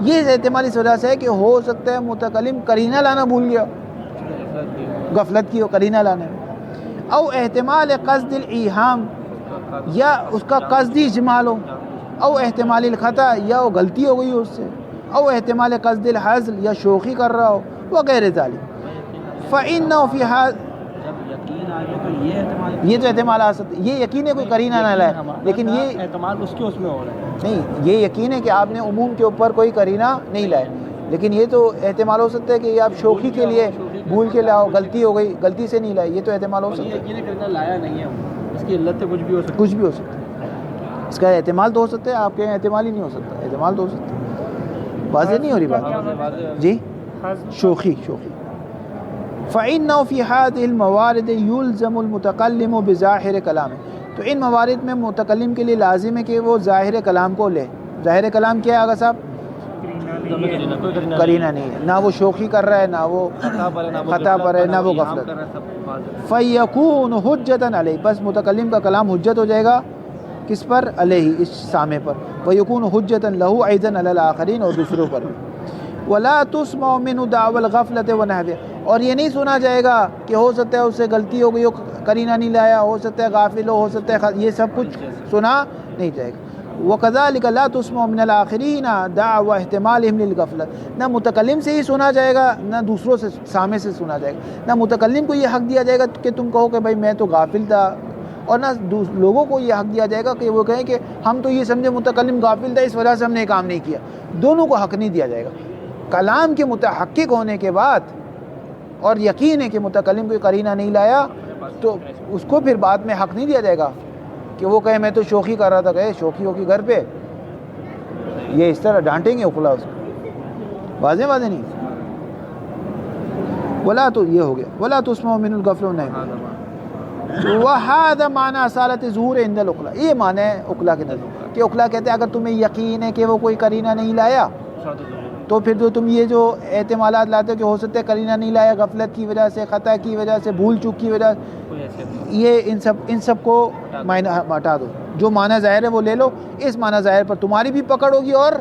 یہ احتمال اس وجہ سے ہے کہ ہو سکتا ہے متکلم قرینہ لانا بھول گیا، غفلت کی ہو قرینہ لانے میں. او احتمال قصد الایہام، یا اس کا قصدی اجمال ہو. او احتمال الخطا، یا وہ غلطی ہو گئی اس سے. او احتمال قصد الحزل، یا شوخی کر رہا ہو، وغیرہ ذالک. فإنه فی هذا، یہ تو احتمال آ سکتا ہے، یہ یقین ہے کوئی قرینہ نہ لائے، لیکن یہ احتمال اس کے اس میں ہو رہا ہے. نہیں، یہ یقین ہے کہ آپ نے عموم کے اوپر کوئی قرینہ نہیں لائے، لیکن یہ تو احتمال ہو سکتا ہے کہ یہ آپ شوخی کے لیے بھول کے لاؤ، غلطی ہو گئی، غلطی سے نہیں لائے، یہ تو احتمال ہو اور سکتا یہ ہے، یقین کرنا لایا نہیں ہے وہ، اس کی علت سے کچھ بھی ہو سکتا کچھ بھی ہو سکتا ہے، اس کا احتمال تو ہو سکتا ہے، آپ کے احتمال ہی نہیں ہو سکتا، احتمال تو ہو سکتا ہے، واضح نہیں ہو رہی بات جی؟ شوخی فَإِنَّهُ فِي هَذِهِ الْمَوَارِدِ يُلْزَمُ الْمُتَكَلِّمُ بِظَاهِرِ كَلَامِهِ، تو ان موارد میں متکلم کے لیے لازم ہے کہ وہ ظاہر کلام کو لے. ظاہر کلام کیا ہے آغا صاحب؟ کرینہ نہیں ہے، نہ وہ شوخی کر رہا ہے، نہ وہ خطا پر ہے، نہ وہ غفلت. فَيَكُونُ حُجَّةً عَلَيْهِ، بس متکلم کا کلام حجت ہو جائے گا کس پر؟ علیہ، اس سامع پر. وَيَكُونُ حُجَّةً لَهُ أَيْضًا عَلَى الْآخَرِينَ، اور دوسروں پر بھی. وَلَا تُسْمَعُ مِنْهُ دَعْوَى الْغَفْلَةِ وَنَحْوِهَا، اور یہ نہیں سنا جائے گا کہ ہو سکتا ہے اس سے غلطی ہو گئی ہو، کرینہ نہیں لایا، ہو سکتا ہے غافل ہو سکتا ہے، یہ سب کچھ سنا نہیں جائے گا. وَكَذَلِكَ لَا تُسْمَعُ مِنَ الْآخِرِينَ دَعْوَى احْتِمَالِهِمْ لِلْغَفْلَةِ، نہ متکلم سے ہی سنا جائے گا، نہ دوسروں سے سامع سے سنا جائے گا. نہ متکلم کو یہ حق دیا جائے گا کہ تم کہو کہ بھائی میں تو غافل تھا، اور نہ لوگوں کو یہ حق دیا جائے گا کہ وہ کہیں کہ ہم تو یہ سمجھے متکلم غافل تھا، اس وجہ سے ہم نے کام نہیں کیا. دونوں کو حق نہیں دیا جائے گا. کلام کے متحقق ہونے کے بعد اور یقین ہے کہ متکلم کوئی قرینہ نہیں لایا، تو اس کو پھر بعد میں حق نہیں دیا جائے گا کہ وہ کہے میں تو شوخی کر رہا تھا. کہے شوخی ہو کی گھر پہ، یہ اس طرح ڈانٹیں گے عقلاء اس کو. واضح نہیں. ولا تو یہ ہو گیا ولا تسمع من الغفلة نہیں. وهذا معنی اصالت ظہور عند العقلاء، یہ معنی ہے عقلاء کے نزدیک کہ عقلاء کہتے ہیں اگر تمہیں یقین ہے کہ وہ کوئی قرینہ نہیں لایا، تو پھر جو تم یہ جو احتمالات لاتے ہو کہ ہو سکتا ہے قرینہ نہیں لایا، غفلت کی وجہ سے، خطا کی وجہ سے، بھول چوک کی وجہ سے، یہ ان سب کو ہٹا دو. جو معنی ظاہر ہے وہ لے لو، اس معنی ظاہر پر تمہاری بھی پکڑ ہوگی اور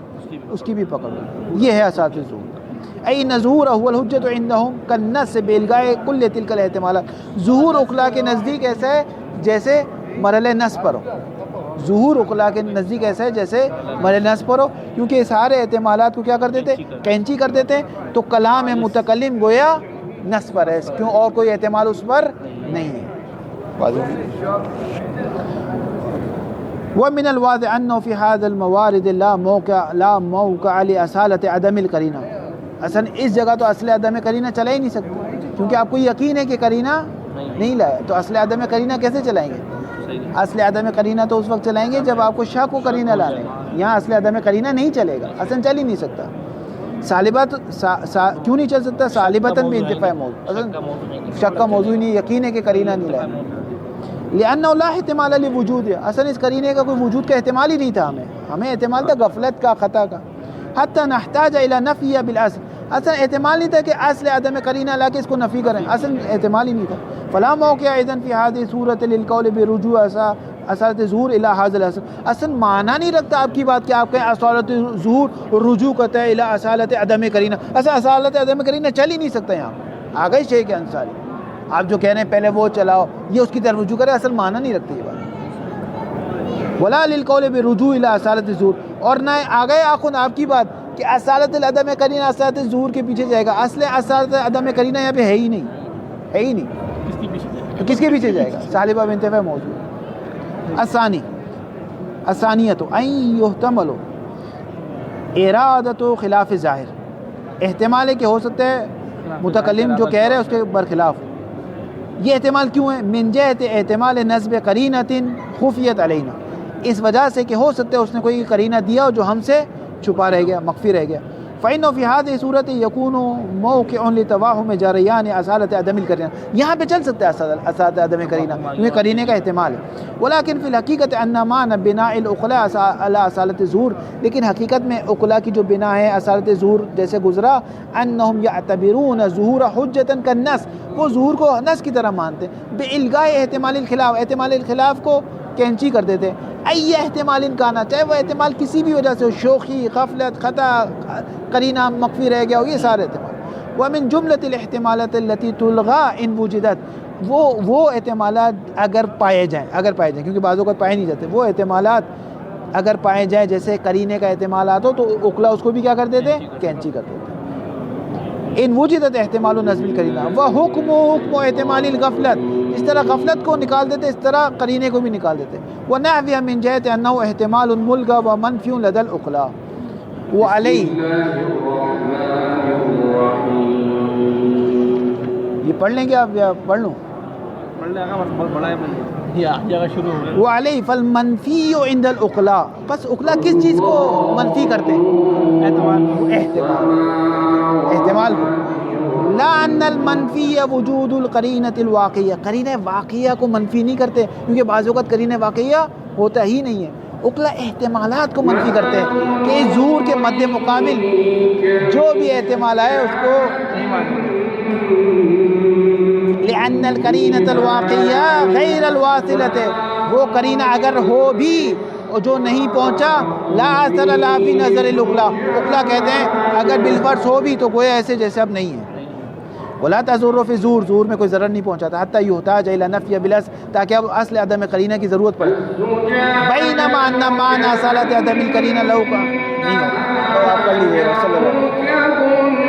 اس کی بھی پکڑ ہوگی. یہ ہے اساس ظہور. ای نظور هو الحجت عندهم كالنص بالغاء کل تلك الاحتمالات. ظہور عقلاء کے نزدیک ایسا ہے جیسے مرحلہ نص پر ہو. ظہور عقلاء کے نزدیک ایسا ہے جیسے مرحلہ نص پر ہو، کیونکہ سارے احتمالات کو کیا کر دیتے؟ کینچی کر دیتے. تو کلام متکلم گویا نص پر ہے، کیوں اور کوئی احتمال اس پر نہیں ہے. ومن الواضح انه في هذا الموارد لا موقع لأصالة عدم القرینہ. اصلا اس جگہ تو اصل عدم قرینہ چلا ہی نہیں سکتا، کیونکہ آپ کو یقین ہے کہ قرینہ نہیں لایا، تو اصل عدم قرینہ کیسے چلائیں گے؟ اصل عدم قرینہ تو اس وقت چلائیں گے جب آپ کو شک و قرینہ لانے. یہاں اصل عدم قرینہ نہیں چلے گا، اصلا چل ہی نہیں سکتا. سالبات کیوں نہیں چل سکتا؟ سالبتاً بھی انتفاع موضوع، اصلا شک کا موضوع نہیں، یقین ہے کہ قرینہ نہیں لایا. لأنه لا احتمال لوجود ہے، اصلا اس قرینے کا کوئی وجود کا احتمال ہی نہیں تھا. ہمیں احتمال تھا غفلت کا، خطا کا. حتی نحتاج الى نفی بالاصل، اصلا احتمال نہیں تھا کہ اصل عدم قرینہ لا کے اس کو نفی کریں، اصلا احتمال ہی نہیں تھا. فلا موقع اذن فی هذه صورت للقول برجوع اصالت ظہور الى هذا الاصل. اصلا معنی نہیں رکھتا آپ کی بات کہ آپ کہیں اصالت ظہور رجوع کرتا ہے الى اصالت عدم قرینہ. اصلا اصالت عدم قرینہ چل ہی نہیں سکتا. یہاں آ گئی شیخ انصاری، آپ جو کہہ رہے ہیں پہلے وہ چلاؤ، یہ اس کی طرف رجوع کرے، اصل معنی نہیں رکھتے یہ بات. ولا للقول برجوع الى اصالت ظہور، اور نہ آ گئے آخون آپ کی بات کہ اصالت العدم قرینہ اصالت ظہور کے پیچھے جائے گا. اصل اصالت عدم قرینہ یہاں پہ ہے ہی نہیں، ہے ہی نہیں، تو کس کے پیچھے جائے گا؟ سالبہ بنتفع موضوع. الثانیۃ ان یحتمل ارادۃ خلاف ظاہر، احتمال ہے کہ ہو سکتا ہے متکلم جو کہہ رہے ہیں اس کے برخلاف. یہ احتمال کیوں ہے؟ من جہت احتمال نصب قرینۃ خفیت علینا، اس وجہ سے کہ ہو سکتا ہے اس نے کوئی قرینہ دیا جو ہم سے چھپا رہ گیا، مخفی رہ گیا. فإنه في هذه صورت يكون موقع لتوهم جریان اصالت عدم القرینہ، یہاں پہ چل سکتا ہے اصالت عدم قرینہ، یہ قرینے کا احتمال ہے. ولكن في الحقیقت ان معنى بناء العقلاء على اصالت ظہور، لیکن حقیقت میں عقلاء کی جو بنا ہے اصالت ظہور جیسے گزرا، انهم يعتبرون ظہور حجة كالنص، وہ ظہور کو نص کی طرح مانتے ہیں. بالغاء احتمال الخلاف، احتمال الخلاف کو کینچی کر دیتے. ای احتمال کانا، چاہے وہ احتمال کسی بھی وجہ سے ہو، شوخی، غفلت، خطا، قرینہ مخفی رہ گیا ہو، یہ سارے احتمال. ومن جملۃ الاحتمالات التي تلغى ان وجدت، وہ احتمالات اگر پائے جائیں کیونکہ بعض اوقات پائے نہیں جاتے، وہ احتمالات اگر پائے جائیں جیسے قرینے کا احتمالات ہو، تو عقلاء اس کو بھی کیا کر دیتے؟ کینچی کر دیتے. ان وجدت احتمال نصب القرینہ وحکم احتمال الغفلت، اس طرح غفلت کو نکال دیتے، اس طرح قرینے کو بھی نکال دیتے. ونحوها من جهة انه احتمال ملغى ومنفی لدى العقلاء. وعليه یہ پڑھ لیں گے آپ یا پڑھ لوں؟ پڑھ لے آقا، بس بہت بڑا ہے یہ آ جگہ شروع ہو گیا. وہ علیہ فالمنفی عند العقلاء، بس عقلاء کس چیز کو منفی کرتے ہیں؟ احتمال کو. لا ان المنفی وجود القرینۃ الواقعیہ، قرینہ واقعیہ کو منفی نہیں کرتے، کیونکہ بعض اوقات قرینہ واقعیہ ہوتا ہی نہیں ہے. عقلاء احتمالات کو منفی کرتے ہیں کہ اس ظہور کے مد مقابل جو بھی احتمال آئے اس کو لأن القرینۃ الواقعیہ غیر الواصلۃ، وہ قرینہ اگر ہو بھی اور جو نہیں پہنچا لا اثر لها فی نظر العقلاء، عقلاء کہتے ہیں اگر بالفرض ہو بھی تو گویا ایسے جیسے اب نہیں ہے. ولا تضر فی ظہور، ظہور میں کوئی ضرر نہیں پہنچاتا حتی یحتاج الی نفی بالاصل، تاکہ اب اصل عدم قرینہ کی ضرورت پڑے. بینما ان معنی اصالت عدم القرینہ لو کا نہیں ہو. آپ کر لیجیے. صلی اللہ علیہ وسلم.